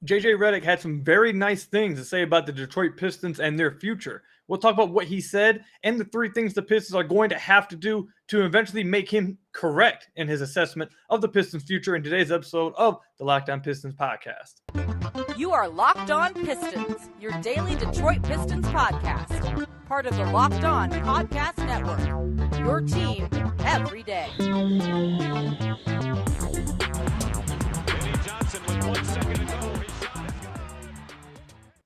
JJ Redick had some very nice things to say about the Detroit Pistons and their future. We'll talk about what he said and the three things the Pistons are going to have to do to eventually make him correct in his assessment of the Pistons' future in today's episode of the Locked On Pistons podcast. You are Locked On Pistons, your daily Detroit Pistons podcast. Part of the Locked On Podcast Network. Your team every day.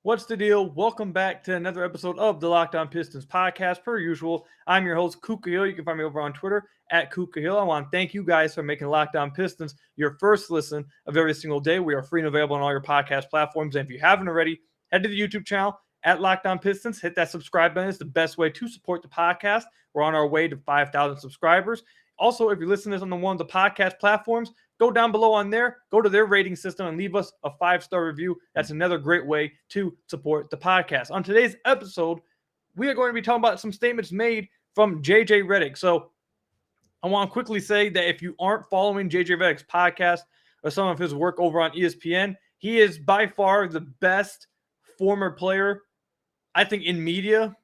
What's the deal? Welcome back to another episode of the Locked On Pistons podcast. Per usual, I'm your host, Kuka Hill. You can find me over on Twitter at Kuka Hill. I want to thank you guys for making Locked On Pistons your first listen of every single day. We are free and available on all your podcast platforms. And if you haven't already, head to the YouTube channel at Locked On Pistons. Hit that subscribe button. It's the best way to support the podcast. We're on our way to 5,000 subscribers. Also, if you're listening to this on one of the podcast platforms, go down below on there, go to their rating system and leave us a 5-star review. That's another great way to support the podcast. On today's episode, we are going to be talking about some statements made from JJ Redick. So I want to quickly say that if you aren't following JJ Redick's podcast or some of his work over on ESPN, he is by far the best former player, I think, in media,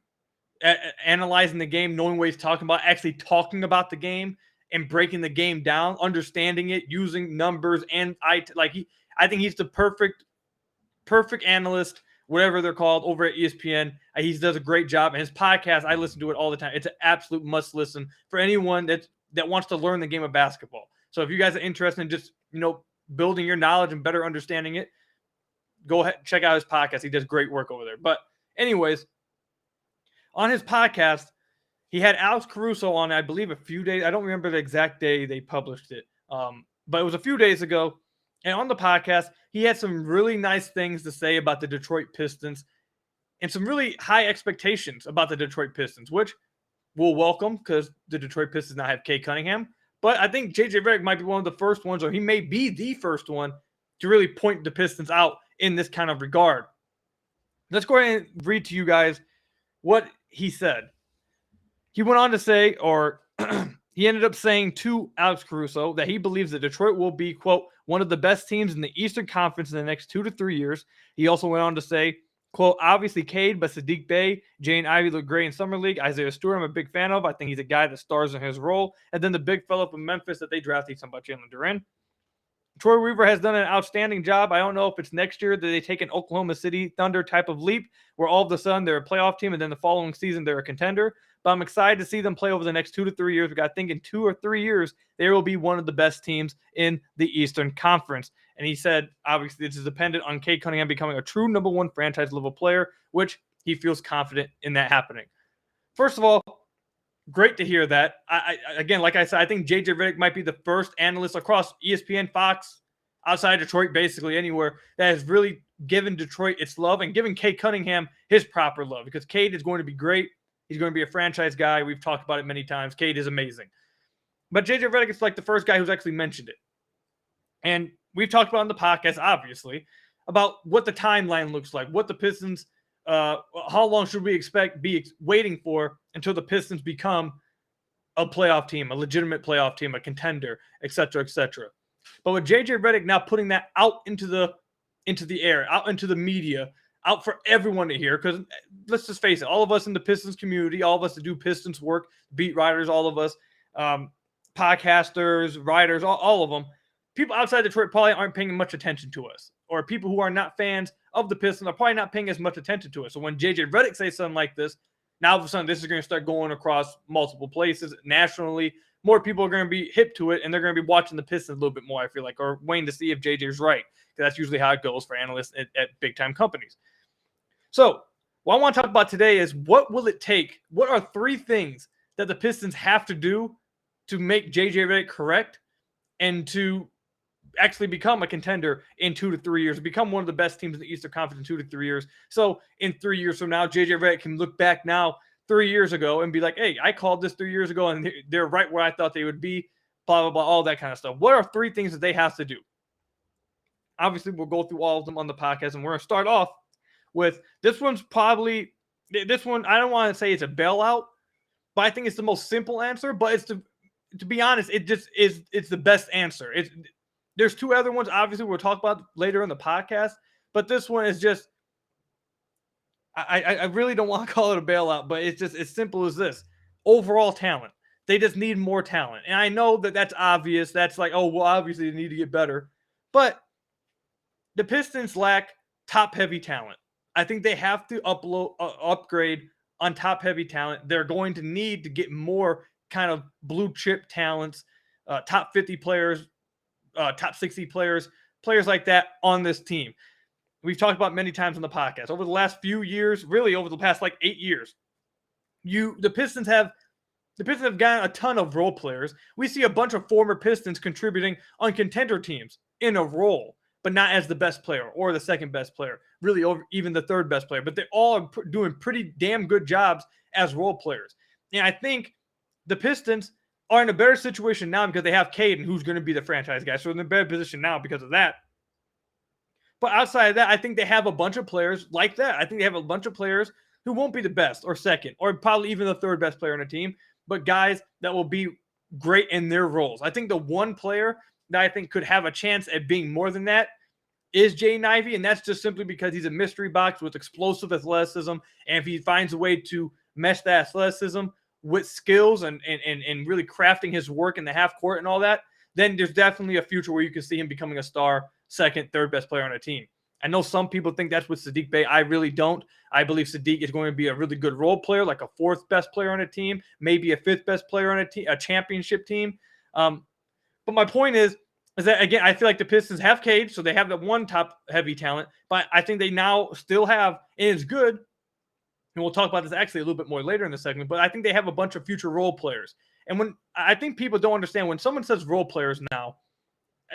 analyzing the game, knowing what he's talking about, actually talking about the game and breaking the game down, understanding it, using numbers, and I think he's the perfect analyst, whatever they're called, over at ESPN. He does a great job, and his podcast, I listen to it all the time. It's an absolute must listen for anyone that wants to learn the game of basketball. So if you guys are interested in just building your knowledge and better understanding it, go ahead and check out his podcast. He does great work over there. But anyways, on his podcast, he had Alex Caruso on, I believe, a few days. I don't remember the exact day they published it, but it was a few days ago. And on the podcast, he had some really nice things to say about the Detroit Pistons and some really high expectations about the Detroit Pistons, which we'll welcome because the Detroit Pistons now have Cade Cunningham. But I think JJ Redick might be one of the first ones, or he may be the first one, to really point the Pistons out in this kind of regard. Let's go ahead and read to you guys what he said. He went on to say, or he ended up saying to Alex Caruso, that he believes that Detroit will be, quote, one of the best teams in the Eastern Conference in the next 2 to 3 years. He also went on to say, quote, obviously Cade, but Sadiq Bey, Jane Ivey look great in Summer League. Isaiah Stewart, I'm a big fan of. I think he's a guy that stars in his role. And then the big fella from Memphis that they drafted, somebody Jalen Duren. Troy Weaver has done an outstanding job. I don't know if it's next year that they take an Oklahoma City Thunder type of leap where all of a sudden they're a playoff team and then the following season they're a contender. But I'm excited to see them play over the next 2 to 3 years. I think in 2 or 3 years, they will be one of the best teams in the Eastern Conference. And he said, obviously, this is dependent on Cade Cunningham becoming a true number one franchise-level player, which he feels confident in that happening. First of all, great to hear that. Again, like I said, I think JJ Redick might be the first analyst across ESPN, Fox, outside Detroit, basically anywhere, that has really given Detroit its love and given Cade Cunningham his proper love, because Cade is going to be great. He's going to be a franchise guy. We've talked about it many times. Cade is amazing. But JJ Redick is like the first guy who's actually mentioned it. And we've talked about on the podcast, obviously, about what the timeline looks like, what the Pistons, how long should we be waiting for until the Pistons become a playoff team, a legitimate playoff team, a contender, et cetera, et cetera. But with JJ Redick now putting that out into the air, out into the media, out for everyone to hear, because let's just face it, all of us in the Pistons community, all of us that do Pistons work, beat writers, all of us, podcasters, writers, all of them, people outside Detroit probably aren't paying much attention to us, or people who are not fans of the Pistons are probably not paying as much attention to us. So when JJ Redick says something like this, now all of a sudden this is going to start going across multiple places nationally. More people are going to be hip to it, and they're going to be watching the Pistons a little bit more, I feel like, or waiting to see if JJ's right, because that's usually how it goes for analysts at big-time companies. So what I want to talk about today is, what will it take? What are 3 things that the Pistons have to do to make JJ Redick correct and to actually become a contender in 2 to 3 years, become one of the best teams in the Eastern Conference in 2 to 3 years? So in 3 years from now, JJ Redick can look back now 3 years ago and be like, hey, I called this 3 years ago and they're right where I thought they would be, blah, blah, blah, all that kind of stuff. What are 3 things that they have to do? Obviously, we'll go through all of them on the podcast, and we're going to start off with this one. I don't want to say it's a bailout, but I think it's the most simple answer. But it's to be honest, it's the best answer. There's 2 other ones, obviously, we'll talk about later in the podcast, But this one is just, I really don't want to call it a bailout, but it's just as simple as this. Overall talent. They just need more talent. And I know that that's obvious. That's like, oh, well, obviously they need to get better. But the Pistons lack top-heavy talent. I think they have to upgrade on top-heavy talent. They're going to need to get more kind of blue-chip talents, top 50 players, top 60 players, players like that on this team. We've talked about many times on the podcast. Over the last few years, really over the past like 8 years, the Pistons have gotten a ton of role players. We see a bunch of former Pistons contributing on contender teams in a role, but not as the best player or the second best player, really over even the third best player. But they all are doing pretty damn good jobs as role players. And I think the Pistons are in a better situation now because they have Caden, who's going to be the franchise guy. So they're in a better position now because of that. But outside of that, I think they have a bunch of players like that. I think they have a bunch of players who won't be the best or second or probably even the third best player on the team, but guys that will be great in their roles. I think the one player that I think could have a chance at being more than that is Jaden Ivey, and that's just simply because he's a mystery box with explosive athleticism, and if he finds a way to mesh that athleticism with skills and really crafting his work in the half court and all that, then there's definitely a future where you can see him becoming a star, second, third best player on a team. I know some people think that's with Saddiq Bey. I really don't. I believe Saddiq is going to be a really good role player, like a fourth best player on a team, maybe a fifth best player on a team, a championship team. But my point is that, again, I feel like the Pistons have Cade, so they have the one top-heavy talent, but I think they now still have, and it's good, and we'll talk about this actually a little bit more later in the segment, but I think they have a bunch of future role players. And when I think people don't understand, when someone says role players now,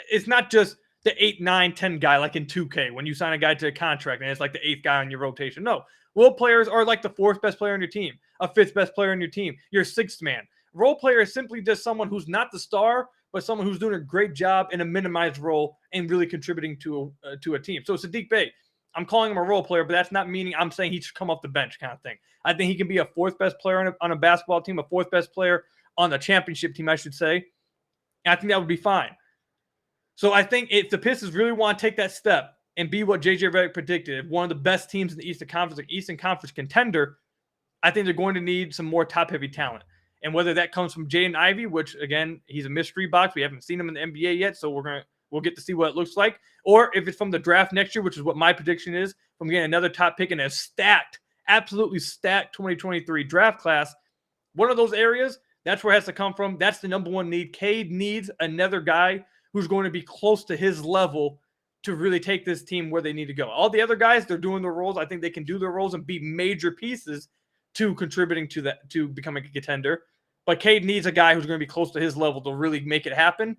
it's not just the 8, 9, 10 guy like in 2K when you sign a guy to a contract and it's like the 8th guy on your rotation. No, role players are like the 4th best player on your team, a 5th best player on your team, your 6th man. Role player is simply just someone who's not the star, but someone who's doing a great job in a minimized role and really contributing to a team. So Saddiq Bey, I'm calling him a role player, but that's not meaning I'm saying he should come off the bench kind of thing. I think he can be a 4th best player on a basketball team, a 4th best player on the championship team, I should say. And I think that would be fine. So I think if the Pistons really want to take that step and be what JJ Redick predicted, one of the best teams in the Eastern Conference, like Eastern Conference contender, I think they're going to need some more top-heavy talent. And whether that comes from Jaden Ivey, which, again, he's a mystery box. We haven't seen him in the NBA yet, so we'll get to see what it looks like. Or if it's from the draft next year, which is what my prediction is, from getting another top pick in a stacked, absolutely stacked 2023 draft class, one of those areas, that's where it has to come from. That's the number one need. Cade needs another guy who's going to be close to his level to really take this team where they need to go. All the other guys, they're doing their roles. I think they can do their roles and be major pieces to contributing to that, to becoming a contender. But Cade needs a guy who's going to be close to his level to really make it happen.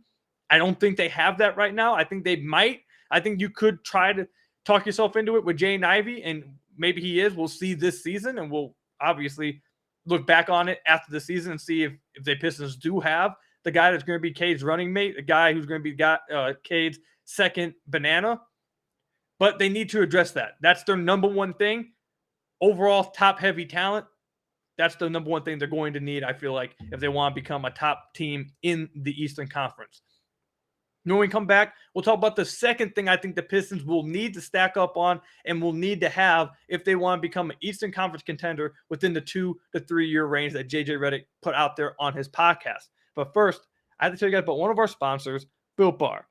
I don't think they have that right now. I think they might. I think you could try to talk yourself into it with Jaden Ivey, and maybe he is. We'll see this season, and we'll obviously look back on it after the season and see if the Pistons do have the guy that's going to be Cade's running mate, the guy who's going to be Cade's second banana. But they need to address that. That's their number one thing. Overall, top-heavy talent. That's the number one thing they're going to need, I feel like, if they want to become a top team in the Eastern Conference. When we come back, we'll talk about the second thing I think the Pistons will need to stack up on and will need to have if they want to become an Eastern Conference contender within the 2 to 3 year range that JJ Redick put out there on his podcast. But first, I have to tell you guys about one of our sponsors, Built Bar.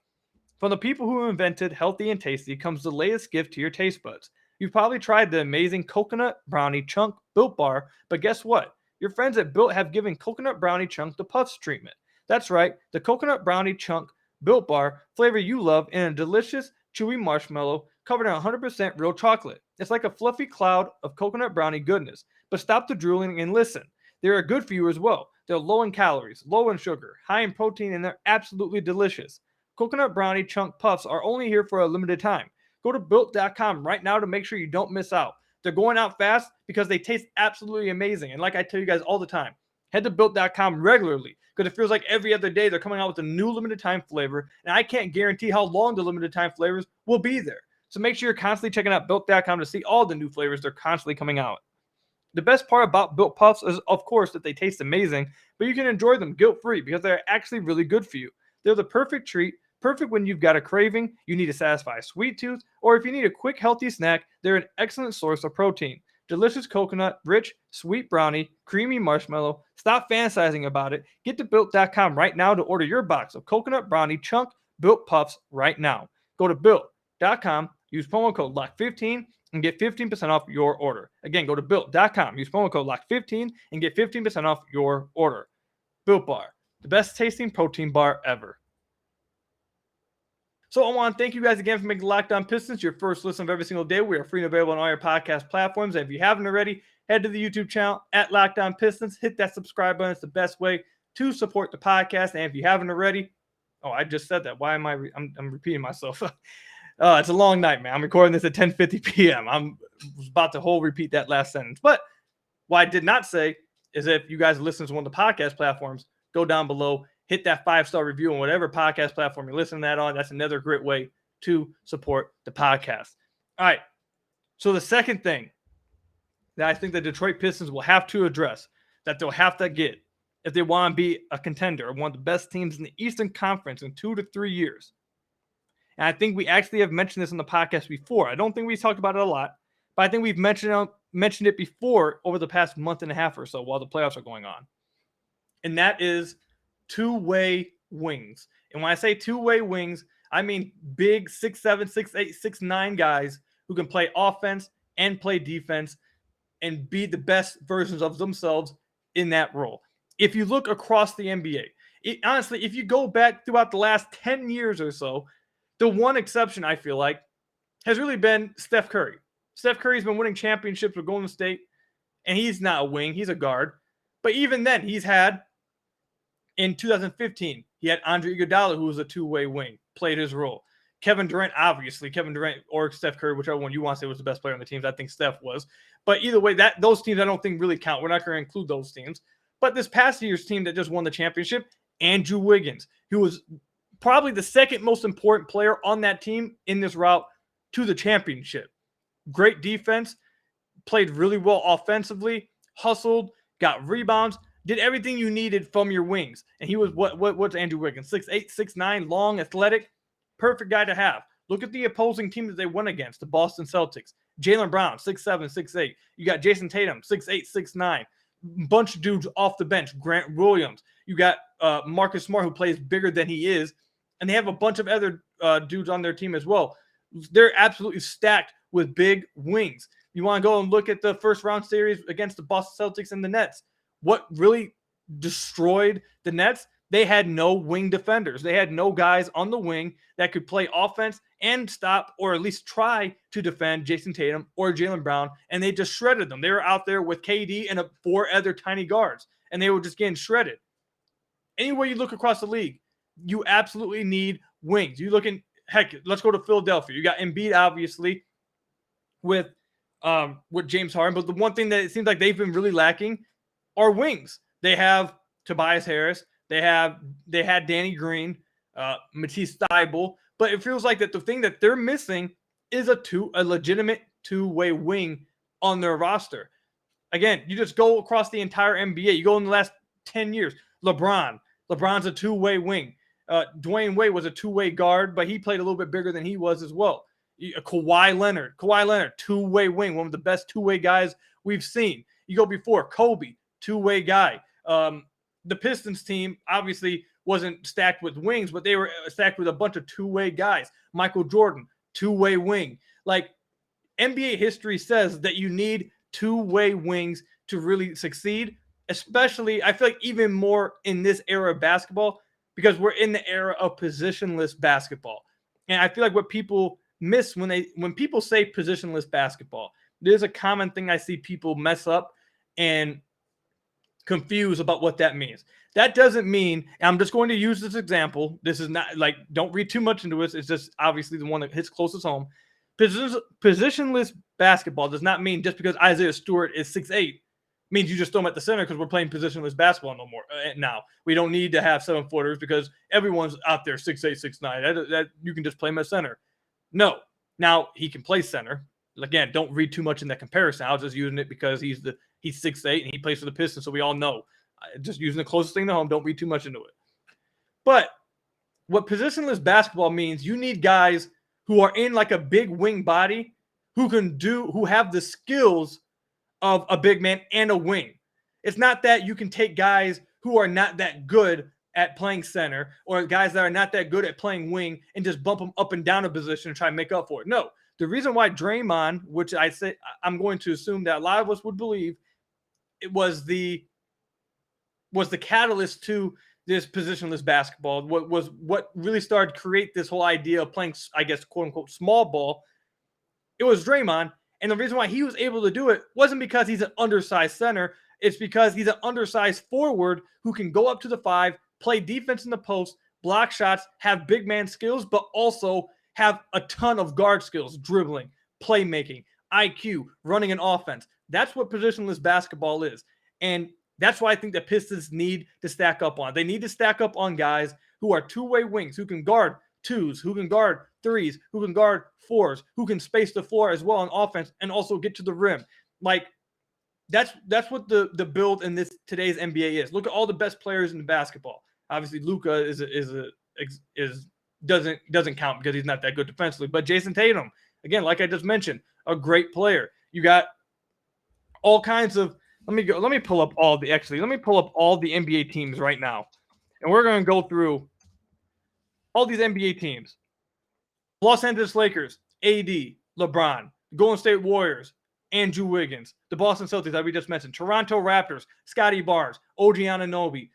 From the people who invented healthy and tasty comes the latest gift to your taste buds. You've probably tried the amazing coconut brownie chunk Built Bar, but guess what? Your friends at Built have given coconut brownie chunk the Puffs treatment. That's right, the coconut brownie chunk Built Bar flavor you love in a delicious, chewy marshmallow covered in 100% real chocolate. It's like a fluffy cloud of coconut brownie goodness. But stop the drooling and listen. They are good for you as well. They're low in calories, low in sugar, high in protein, and they're absolutely delicious. Coconut brownie chunk puffs are only here for a limited time. Go to Built.com right now to make sure you don't miss out. They're going out fast because they taste absolutely amazing. And like I tell you guys all the time, head to Built.com regularly because it feels like every other day they're coming out with a new limited time flavor. And I can't guarantee how long the limited time flavors will be there. So make sure you're constantly checking out Built.com to see all the new flavors they're constantly coming out. The best part about Built Puffs is, of course, that they taste amazing, but you can enjoy them guilt-free because they're actually really good for you. They're the perfect treat Perfect when you've got a craving, you need to satisfy a sweet tooth, or if you need a quick, healthy snack, they're an excellent source of protein. Delicious coconut, rich, sweet brownie, creamy marshmallow. Stop fantasizing about it. Get to Built.com right now to order your box of coconut brownie chunk Built Puffs right now. Go to Built.com, use promo code LOCK15, and get 15% off your order. Again, go to Built.com, use promo code LOCK15, and get 15% off your order. Built Bar, the best tasting protein bar ever. So I want to thank you guys again for making Locked On Pistons your first listen of every single day. We are free and available on all your podcast platforms. And if you haven't already, head to the YouTube channel at Locked On Pistons. Hit that subscribe button. It's the best way to support the podcast. And if you haven't already, I just said that. Why am I'm repeating myself. It's a long night, man. I'm recording this at 10:50 p.m. I was about to repeat that last sentence. But what I did not say is if you guys listen to one of the podcast platforms, go down below, hit that 5-star review on whatever podcast platform you're listening to that on. That's another great way to support the podcast. All right. So the second thing that I think the Detroit Pistons will have to address, that they'll have to get if they want to be a contender, one of the best teams in the Eastern Conference in 2 to 3 years. And I think we actually have mentioned this on the podcast before. I don't think we talked about it a lot, but I think we've mentioned it before over the past month and a half or so while the playoffs are going on. And that is two-way wings. And when I say two-way wings, I mean big 6'7", 6'8", 6'9" guys who can play offense and play defense and be the best versions of themselves in that role. If you look across the NBA, honestly, if you go back throughout the last 10 years or so, the one exception I feel like has really been Steph Curry. Steph Curry's been winning championships with Golden State, and he's not a wing, he's a guard. But even then, he's had, in 2015, he had Andre Iguodala, who was a two-way wing, played his role. Kevin Durant, obviously, or Steph Curry, whichever one you want to say was the best player on the teams. I think Steph was. But either way, those teams I don't think really count. We're not going to include those teams. But this past year's team that just won the championship, Andrew Wiggins, who was probably the second most important player on that team in this route to the championship. Great defense, played really well offensively, hustled, got rebounds, did everything you needed from your wings. And he was what's Andrew Wiggins? 6'8", 6'9", long, athletic, perfect guy to have. Look at the opposing team that they went against, the Boston Celtics. Jaylen Brown, 6'7", 6'8". You got Jason Tatum, 6'8", 6'9". Bunch of dudes off the bench. Grant Williams. You got Marcus Smart, who plays bigger than he is. And they have a bunch of other dudes on their team as well. They're absolutely stacked with big wings. You want to go and look at the first round series against the Boston Celtics and the Nets. What really destroyed the Nets? They had no wing defenders. They had no guys on the wing that could play offense and stop or at least try to defend Jason Tatum or Jaylen Brown, and they just shredded them. They were out there with KD and 4 other tiny guards, and they were just getting shredded. Anywhere you look across the league, you absolutely need wings. You look in, heck, let's go to Philadelphia. You got Embiid, obviously, with James Harden, but the one thing that it seems like they've been really lacking are wings. They have Tobias Harris. They had Danny Green, Matisse Thybulle, but it feels like that the thing that they're missing is a legitimate two-way wing on their roster. Again, you just go across the entire NBA. You go in the last 10 years. LeBron's a two-way wing. Dwayne Wade was a two-way guard, but he played a little bit bigger than he was as well. Kawhi Leonard, two-way wing, one of the best two-way guys we've seen. You go before Kobe, two-way guy. The Pistons team obviously wasn't stacked with wings, but they were stacked with a bunch of two-way guys. Michael Jordan, two-way wing. Like, NBA history says that you need two-way wings to really succeed, especially, I feel like even more in this era of basketball, because we're in the era of positionless basketball. And I feel like what people miss when people say positionless basketball, there's a common thing I see people mess up and confused about what that means. That doesn't mean, and I'm just going to use this example. This is not like, don't read too much into it. It's just obviously the one that hits closest home. Positionless basketball does not mean just because Isaiah Stewart is 6'8", means you just throw him at the center because we're playing positionless basketball no more. Now, we don't need to have 7-footers because everyone's out there 6'8", 6'9". That you can just play him at center. No. Now, he can play center. Again, don't read too much in that comparison. I was just using it because he's 6'8" and he plays for the Pistons, so we all know. Just using the closest thing to home, don't read too much into it. But what positionless basketball means, you need guys who are in like a big wing body who have the skills of a big man and a wing. It's not that you can take guys who are not that good at playing center or guys that are not that good at playing wing and just bump them up and down a position and try and make up for it. No, the reason why Draymond, which I'm going to assume that a lot of us would believe it was the catalyst to this positionless basketball, what really started to create this whole idea of playing, I guess, quote unquote, small ball. It was Draymond. And the reason why he was able to do it wasn't because he's an undersized center. It's because he's an undersized forward who can go up to the 5, play defense in the post, block shots, have big man skills, but also have a ton of guard skills, dribbling, playmaking, IQ, running an offense. That's what positionless basketball is. And that's why I think the Pistons need to stack up on. They need to stack up on guys who are two-way wings, who can guard 2s, who can guard 3s, who can guard 4s, who can space the floor as well on offense and also get to the rim. Like, that's what the build in today's NBA is. Look at all the best players in basketball. Obviously, Luka doesn't count because he's not that good defensively. But Jason Tatum, again, like I just mentioned, a great player. You got all kinds of. Let me pull up all the NBA teams right now, and we're going to go through all these NBA teams. Los Angeles Lakers, AD, LeBron, Golden State Warriors, Andrew Wiggins, the Boston Celtics that we just mentioned, Toronto Raptors, Scotty Barnes, OG Anunoby,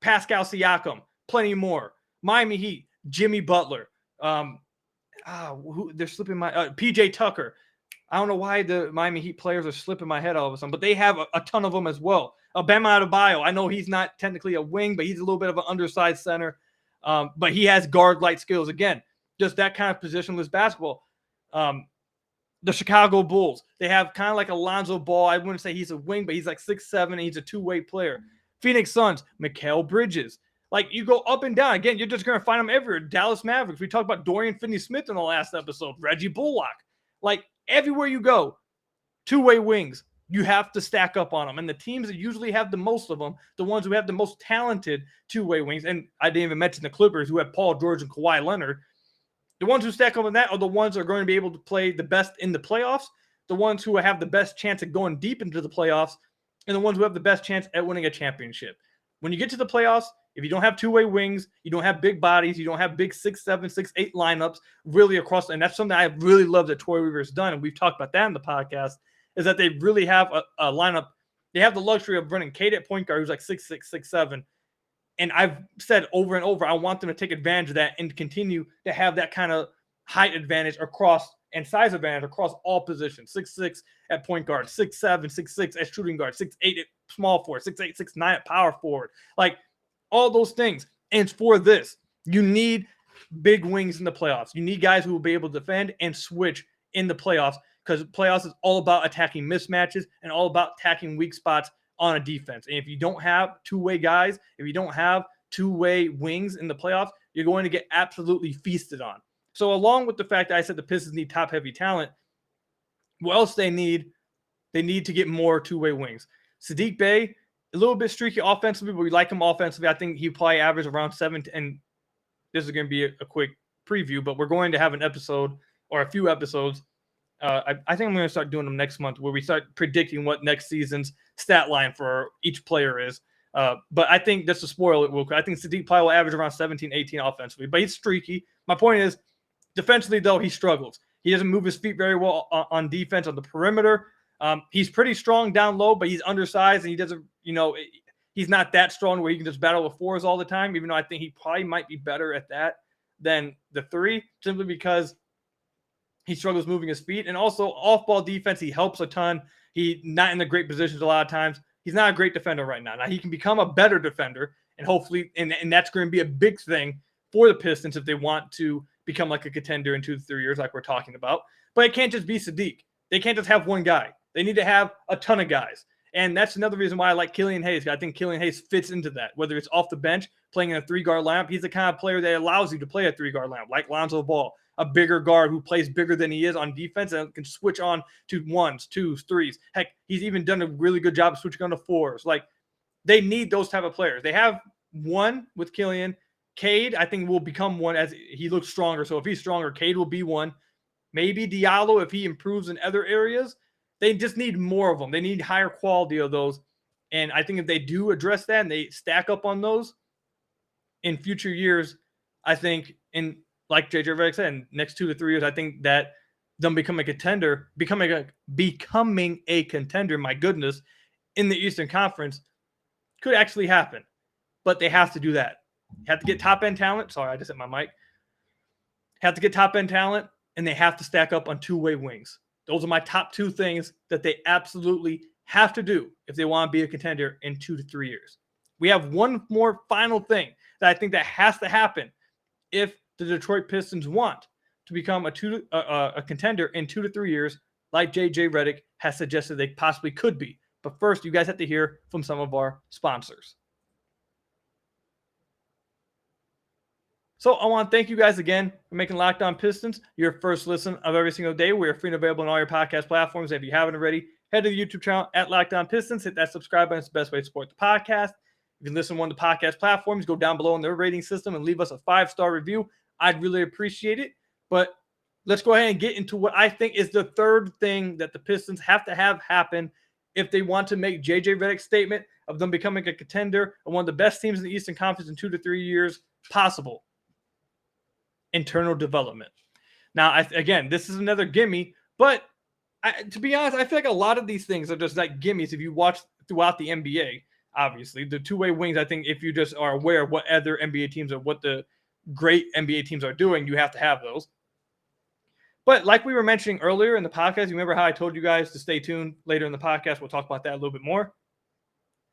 Pascal Siakam, plenty more. Miami Heat, Jimmy Butler, they're slipping my PJ Tucker. I don't know why the Miami Heat players are slipping my head all of a sudden, but they have a ton of them as well. Bam Adebayo, I know he's not technically a wing, but he's a little bit of an undersized center, but he has guard-like skills. Again, just that kind of positionless basketball. The Chicago Bulls, they have kind of like Alonzo Ball. I wouldn't say he's a wing, but he's like 6'7", and he's a two-way player. Phoenix Suns, Mikal Bridges. Like, you go up and down. Again, you're just going to find them everywhere. Dallas Mavericks. We talked about Dorian Finney-Smith in the last episode. Reggie Bullock. Like, everywhere you go, two-way wings, you have to stack up on them. And the teams that usually have the most of them, the ones who have the most talented two-way wings, and I didn't even mention the Clippers who have Paul George and Kawhi Leonard, the ones who stack up on that are the ones that are going to be able to play the best in the playoffs, the ones who have the best chance at going deep into the playoffs, and the ones who have the best chance at winning a championship. When you get to the playoffs, if you don't have two-way wings, you don't have big bodies, you don't have big 6'7", 6'8" lineups really across, and that's something I really love that Troy Weaver's done, and we've talked about that in the podcast, is that they really have a lineup. They have the luxury of running Cade at point guard, who's like 6'6", 6'7", and I've said over and over, I want them to take advantage of that and continue to have that kind of height advantage and size advantage across all positions. 6'6" at point guard, 6'7", 6'6" at shooting guard, 6'8" at small forward, 6'8", 6'9" at power forward. Like, all those things. And for this, you need big wings in the playoffs. You need guys who will be able to defend and switch in the playoffs, because playoffs is all about attacking mismatches and all about attacking weak spots on a defense. And if you don't have two-way guys, if you don't have two-way wings in the playoffs, you're going to get absolutely feasted on. So along with the fact that I said the Pistons need top-heavy talent, what else they need? They need to get more two-way wings. Sadiq Bey, a little bit streaky offensively, but we like him offensively. I think he probably averaged around 7, and this is going to be a quick preview, but we're going to have an episode or a few episodes. I think I'm going to start doing them next month, where we start predicting what next season's stat line for each player is. But I think, just to spoil it real quick, I think Sadiq probably will average around 17, 18 offensively, but he's streaky. My point is, defensively, though, he struggles. He doesn't move his feet very well on defense on the perimeter. He's pretty strong down low, but he's undersized, and he doesn't, he's not that strong where he can just battle with 4s all the time, even though I think he probably might be better at that than the 3, simply because he struggles moving his feet. And also off-ball defense, he helps a ton. He's not in the great positions a lot of times. He's not a great defender right now. Now, he can become a better defender, and hopefully, and that's going to be a big thing for the Pistons if they want to become like a contender in 2 to 3 years like we're talking about. But it can't just be Sadiq. They can't just have one guy. They need to have a ton of guys. And that's another reason why I like Killian Hayes. I think Killian Hayes fits into that, whether it's off the bench, playing in a 3-guard lineup. He's the kind of player that allows you to play a 3-guard lineup, like Lonzo Ball, a bigger guard who plays bigger than he is on defense and can switch on to 1s, 2s, 3s. Heck, he's even done a really good job of switching on to 4s. Like, they need those type of players. They have one with Killian. Cade, I think, will become one as he looks stronger. So if he's stronger, Cade will be one. Maybe Diallo, if he improves in other areas. They just need more of them. They need higher quality of those. And I think if they do address that and they stack up on those in future years, I think like JJ Redick said, in next 2 to 3 years, I think that them becoming a contender, my goodness, in the Eastern Conference could actually happen. But they have to do that. You have to get top-end talent. Sorry, I just hit my mic. Have to get top-end talent, and they have to stack up on two-way wings. Those are my top 2 things that they absolutely have to do if they want to be a contender in 2 to 3 years. We have one more final thing that I think that has to happen if the Detroit Pistons want to become a contender in 2 to 3 years, like JJ Redick has suggested they possibly could be. But first, you guys have to hear from some of our sponsors. So I want to thank you guys again for making Locked On Pistons your first listen of every single day. We are free and available on all your podcast platforms. If you haven't already, head to the YouTube channel at Locked On Pistons. Hit that subscribe button. It's the best way to support the podcast. If you listen to one of the podcast platforms, go down below in their rating system and leave us a 5-star review. I'd really appreciate it. But let's go ahead and get into what I think is the third thing that the Pistons have to have happen if they want to make JJ Redick's statement of them becoming a contender and one of the best teams in the Eastern Conference in 2 to 3 years possible. Internal development. Now, again, this is another gimme, but to be honest, I feel like a lot of these things are just like gimmies. If you watch throughout the NBA, obviously, the two-way wings, I think if you just are aware of what other NBA teams or what the great NBA teams are doing, you have to have those. But like we were mentioning earlier in the podcast, you remember how I told you guys to stay tuned later in the podcast? We'll talk about that a little bit more.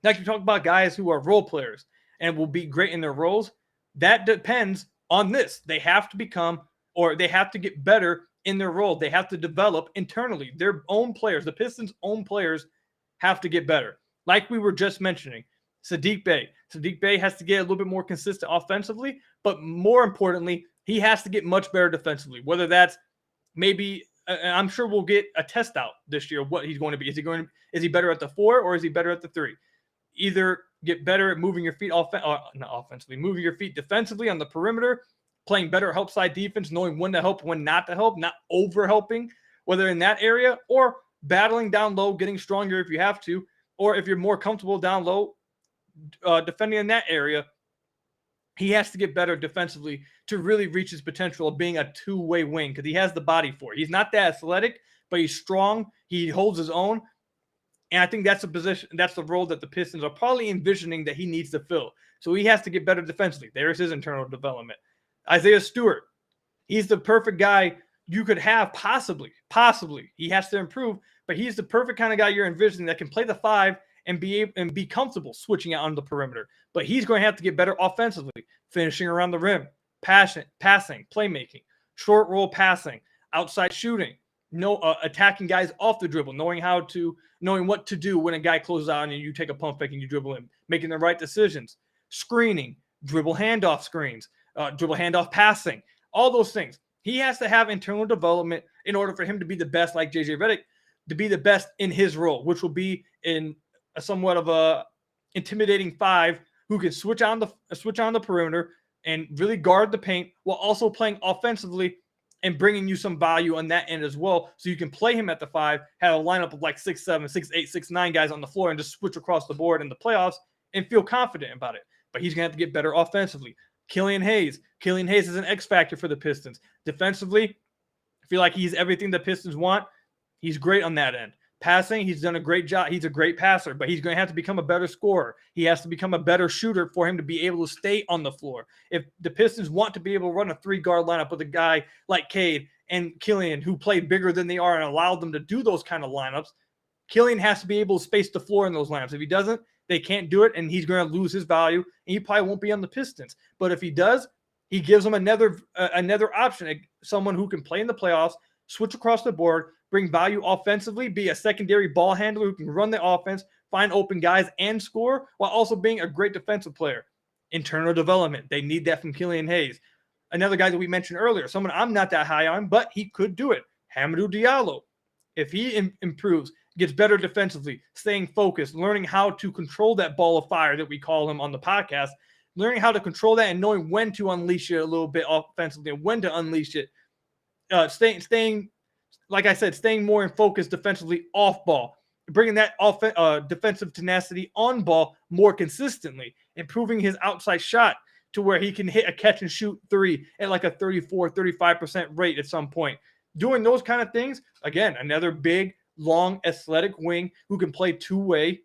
Like you talk about guys who are role players and will be great in their roles. That depends on this. They have to become, or they have to get better in their role. They have to develop internally. Their own players, the Pistons' own players, have to get better. Like we were just mentioning, Sadiq Bey. Sadiq Bey has to get a little bit more consistent offensively, but more importantly, he has to get much better defensively. Whether that's maybe, I'm sure we'll get a test out this year of what he's going to be. Is he better at the 4 or is he better at the 3? Either get better at moving your feet moving your feet defensively on the perimeter, playing better help side defense, knowing when to help, when not to help, not over helping, whether in that area, or battling down low, getting stronger if you have to, or if you're more comfortable down low, defending in that area. He has to get better defensively to really reach his potential of being a two-way wing, because he has the body for it. He's not that athletic, but he's strong. He holds his own. And I think that's a position, that's the role that the Pistons are probably envisioning that he needs to fill. So he has to get better defensively. There's his internal development. Isaiah Stewart, he's the perfect guy you could have, possibly. He has to improve, but he's the perfect kind of guy you're envisioning that can play the 5 and be comfortable switching out on the perimeter. But he's going to have to get better offensively, finishing around the rim, passing, playmaking, short roll passing, outside shooting, attacking guys off the dribble, knowing what to do when a guy closes out and you take a pump fake and you dribble in, making the right decisions, screening, dribble handoff screens, dribble handoff passing, all those things. He has to have internal development in order for him to be the best, like JJ Redick, to be the best in his role, which will be in a somewhat of a intimidating 5 who can switch on the perimeter and really guard the paint while also playing offensively and bringing you some value on that end as well. So you can play him at the 5, have a lineup of like 6'7", 6'8", 6'9" guys on the floor and just switch across the board in the playoffs and feel confident about it. But he's going to have to get better offensively. Killian Hayes is an X factor for the Pistons. Defensively, I feel like he's everything the Pistons want. He's great on that end. Passing, he's done a great job. He's a great passer, but he's going to have to become a better scorer. He has to become a better shooter for him to be able to stay on the floor. If the Pistons want to be able to run a 3-guard lineup with a guy like Cade and Killian, who play bigger than they are and allow them to do those kind of lineups, Killian has to be able to space the floor in those lineups. If he doesn't, they can't do it, and he's going to lose his value, and he probably won't be on the Pistons. But if he does, he gives them another option, someone who can play in the playoffs, switch across the board, bring value offensively, be a secondary ball handler who can run the offense, find open guys, and score, while also being a great defensive player. Internal development. They need that from Killian Hayes. Another guy that we mentioned earlier, someone I'm not that high on, but he could do it. Hamidou Diallo. If he improves, gets better defensively, staying focused, learning how to control that ball of fire that we call him on the podcast, learning how to control that and knowing when to unleash it a little bit offensively and when to unleash it. Staying, like I said, staying more in focus defensively off ball, bringing that defensive tenacity on ball more consistently, improving his outside shot to where he can hit a catch and shoot three at like a 34-35% rate at some point. Doing those kind of things, again, another big, long, athletic wing who can play two-way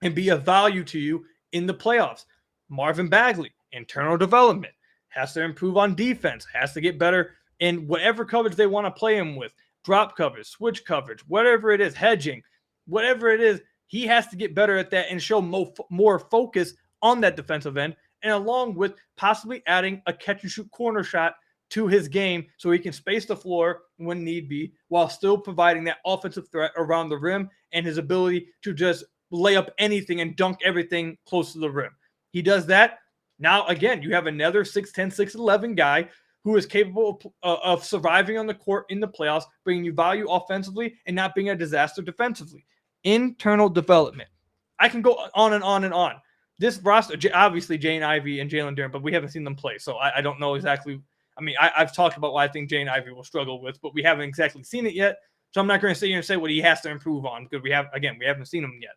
and be a value to you in the playoffs. Marvin Bagley, internal development, has to improve on defense, has to get better in whatever coverage they want to play him with, drop coverage, switch coverage, whatever it is, hedging, whatever it is, he has to get better at that and show more focus on that defensive end, and along with possibly adding a catch-and-shoot corner shot to his game so he can space the floor when need be while still providing that offensive threat around the rim and his ability to just lay up anything and dunk everything close to the rim. He does that. Now, again, you have another 6'10", 6'11 guy who is capable of surviving on the court in the playoffs, bringing you value offensively and not being a disaster defensively. Internal development. I can go on and on and on. This roster, obviously Jaden Ivey and Jalen Duren, but we haven't seen them play, so I don't know exactly. I mean, I've talked about what I think Jaden Ivey will struggle with, but we haven't exactly seen it yet, so I'm not going to sit here and say what he has to improve on because we haven't seen him yet.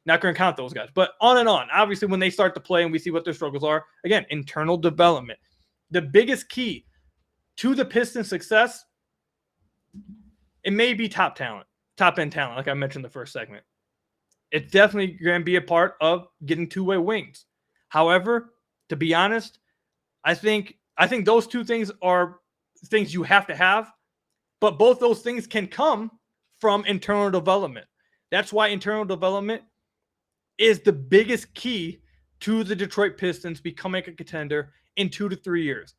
Not going to count those guys, but on and on. Obviously, when they start to play and we see what their struggles are, again, internal development. The biggest key to the Pistons' success, it may be top end talent, like I mentioned in the first segment. It's definitely going to be a part of getting two-way wings. However, to be honest, I think those two things are things you have to have, but both those things can come from internal development. That's why internal development is the biggest key to the Detroit Pistons becoming a contender in 2 to 3 years.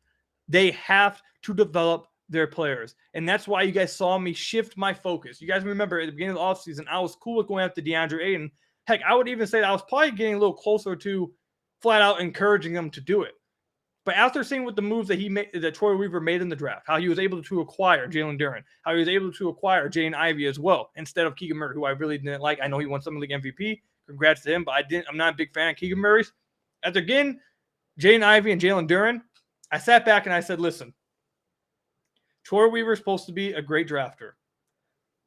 They have to develop their players. And that's why you guys saw me shift my focus. You guys remember at the beginning of the offseason, I was cool with going after DeAndre Ayton. Heck, I would even say that I was probably getting a little closer to flat out encouraging them to do it. But after seeing what the moves that Troy Weaver made in the draft, how he was able to acquire Jalen Duren, how he was able to acquire Jaden Ivey as well, instead of Keegan Murray, who I really didn't like. I know he won Summer League MVP. Congrats to him, but I'm not a big fan of Keegan Murray's. After getting Jaden Ivey and Jalen Duren, I sat back and I said, listen, Troy Weaver is supposed to be a great drafter.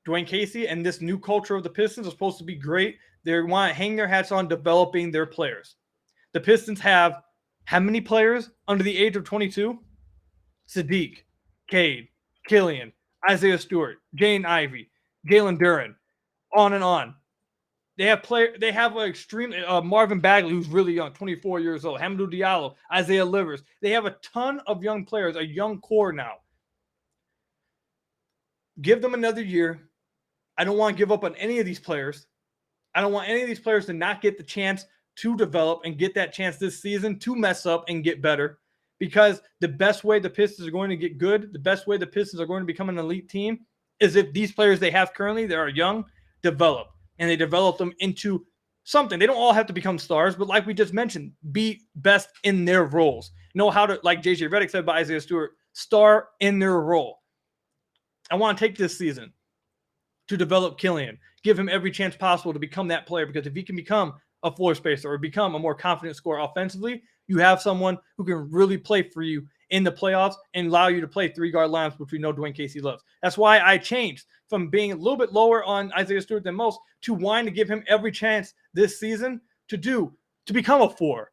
Dwayne Casey and this new culture of the Pistons are supposed to be great. They want to hang their hats on developing their players. The Pistons have how many players under the age of 22? Sadiq, Cade, Killian, Isaiah Stewart, Jaden Ivey, Jalen Duren, on and on. They have an extreme Marvin Bagley, who's really young, 24 years old. Hamidou Diallo, Isaiah Livers. They have a ton of young players, a young core now. Give them another year. I don't want to give up on any of these players. I don't want any of these players to not get the chance to develop and get that chance this season to mess up and get better. Because the best way the Pistons are going to get good, the best way the Pistons are going to become an elite team is if these players they have currently that are young develop. And they develop them into something. They don't all have to become stars, but like we just mentioned, be best in their roles. Know how to, like JJ Redick said by Isaiah Stewart, star in their role. I want to take this season to develop Killian, give him every chance possible to become that player, because if he can become a floor spacer or become a more confident scorer offensively, you have someone who can really play for you in the playoffs and allow you to play three-guard lineups, which we know Dwayne Casey loves. That's why I changed from being a little bit lower on Isaiah Stewart than most to wanting to give him every chance this season to become a four,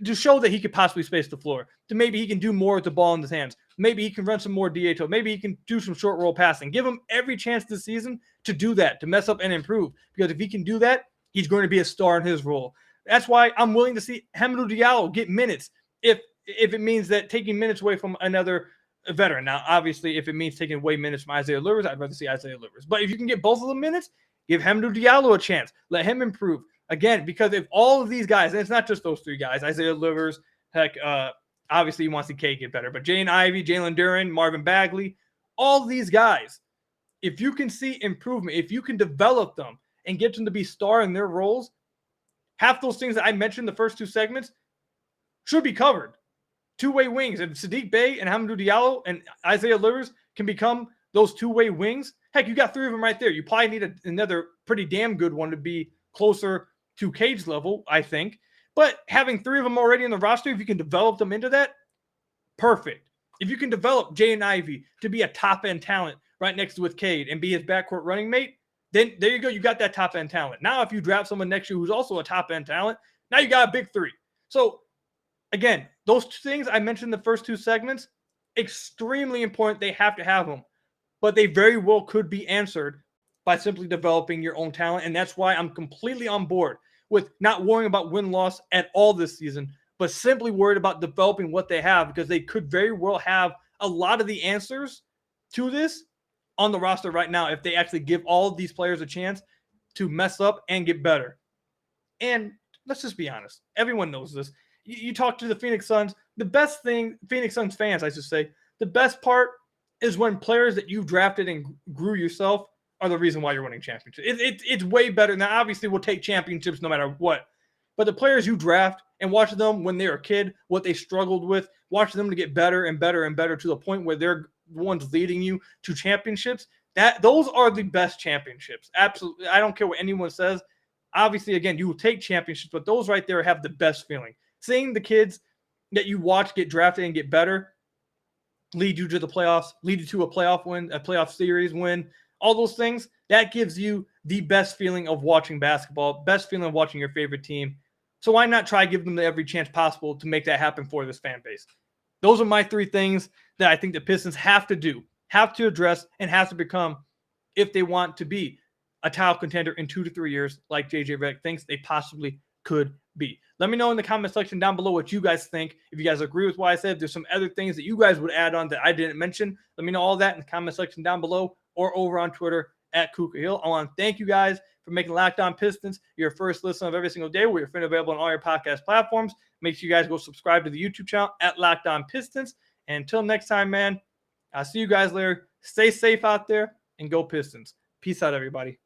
to show that he could possibly space the floor, to maybe he can do more with the ball in his hands. Maybe he can run some more DA to, maybe he can do some short roll passing. Give him every chance this season to do that, to mess up and improve. Because if he can do that, he's going to be a star in his role. That's why I'm willing to see Hamidou Diallo get minutes if it means that taking minutes away from another veteran. Now, obviously, if it means taking away minutes from Isaiah Livers, I'd rather see Isaiah Livers. But if you can get both of the minutes, give Hamidou Diallo a chance. Let him improve. Again, because if all of these guys, and it's not just those three guys, Isaiah Livers, obviously you want to see K get better, but Jaden Ivey, Jalen Duren, Marvin Bagley, all these guys, if you can see improvement, if you can develop them and get them to be star in their roles, half those things that I mentioned in the first two segments should be covered. Two-way wings. If Sadiq Bey and Hamidou Diallo and Isaiah Livers can become those two-way wings, heck, you got three of them right there. You probably need another pretty damn good one to be closer to Cade's level, I think. But having 3 of them already in the roster, if you can develop them into that, perfect. If you can develop Jaden Ivey to be a top-end talent right next to with Cade and be his backcourt running mate, then there you go. You got that top-end talent. Now, if you draft someone next year who's also a top-end talent, now you got a big 3. So, again, those 2 things I mentioned in the first 2 segments, extremely important. They have to have them. But they very well could be answered by simply developing your own talent. And that's why I'm completely on board with not worrying about win-loss at all this season, but simply worried about developing what they have, because they could very well have a lot of the answers to this on the roster right now if they actually give all of these players a chance to mess up and get better. And let's just be honest. Everyone knows this. You talk to the Phoenix Suns, the best thing, Phoenix Suns fans, I should say, the best part is when players that you've drafted and grew yourself are the reason why you're winning championships. It's way better. Now, obviously, we'll take championships no matter what. But the players you draft and watch them when they were a kid, what they struggled with, watch them to get better and better and better to the point where they're the ones leading you to championships, those are the best championships. Absolutely. I don't care what anyone says. Obviously, again, you will take championships, but those right there have the best feeling. Seeing the kids that you watch get drafted and get better lead you to the playoffs, lead you to a playoff win, a playoff series win, all those things, that gives you the best feeling of watching basketball, best feeling of watching your favorite team. So why not try give them every chance possible to make that happen for this fan base? Those are my 3 things that I think the Pistons have to do, have to address, and have to become if they want to be a title contender in 2 to 3 years like JJ Redick thinks they possibly could be. Let me know in the comment section down below what you guys think. If you guys agree with what I said, if there's some other things that you guys would add on that I didn't mention, let me know all that in the comment section down below or over on Twitter at Kuka Hill. I want to thank you guys for making Locked On Pistons your first listen of every single day. We're available on all your podcast platforms. Make sure you guys go subscribe to the YouTube channel at Locked On Pistons. And until next time, man, I'll see you guys later. Stay safe out there and go Pistons. Peace out, everybody.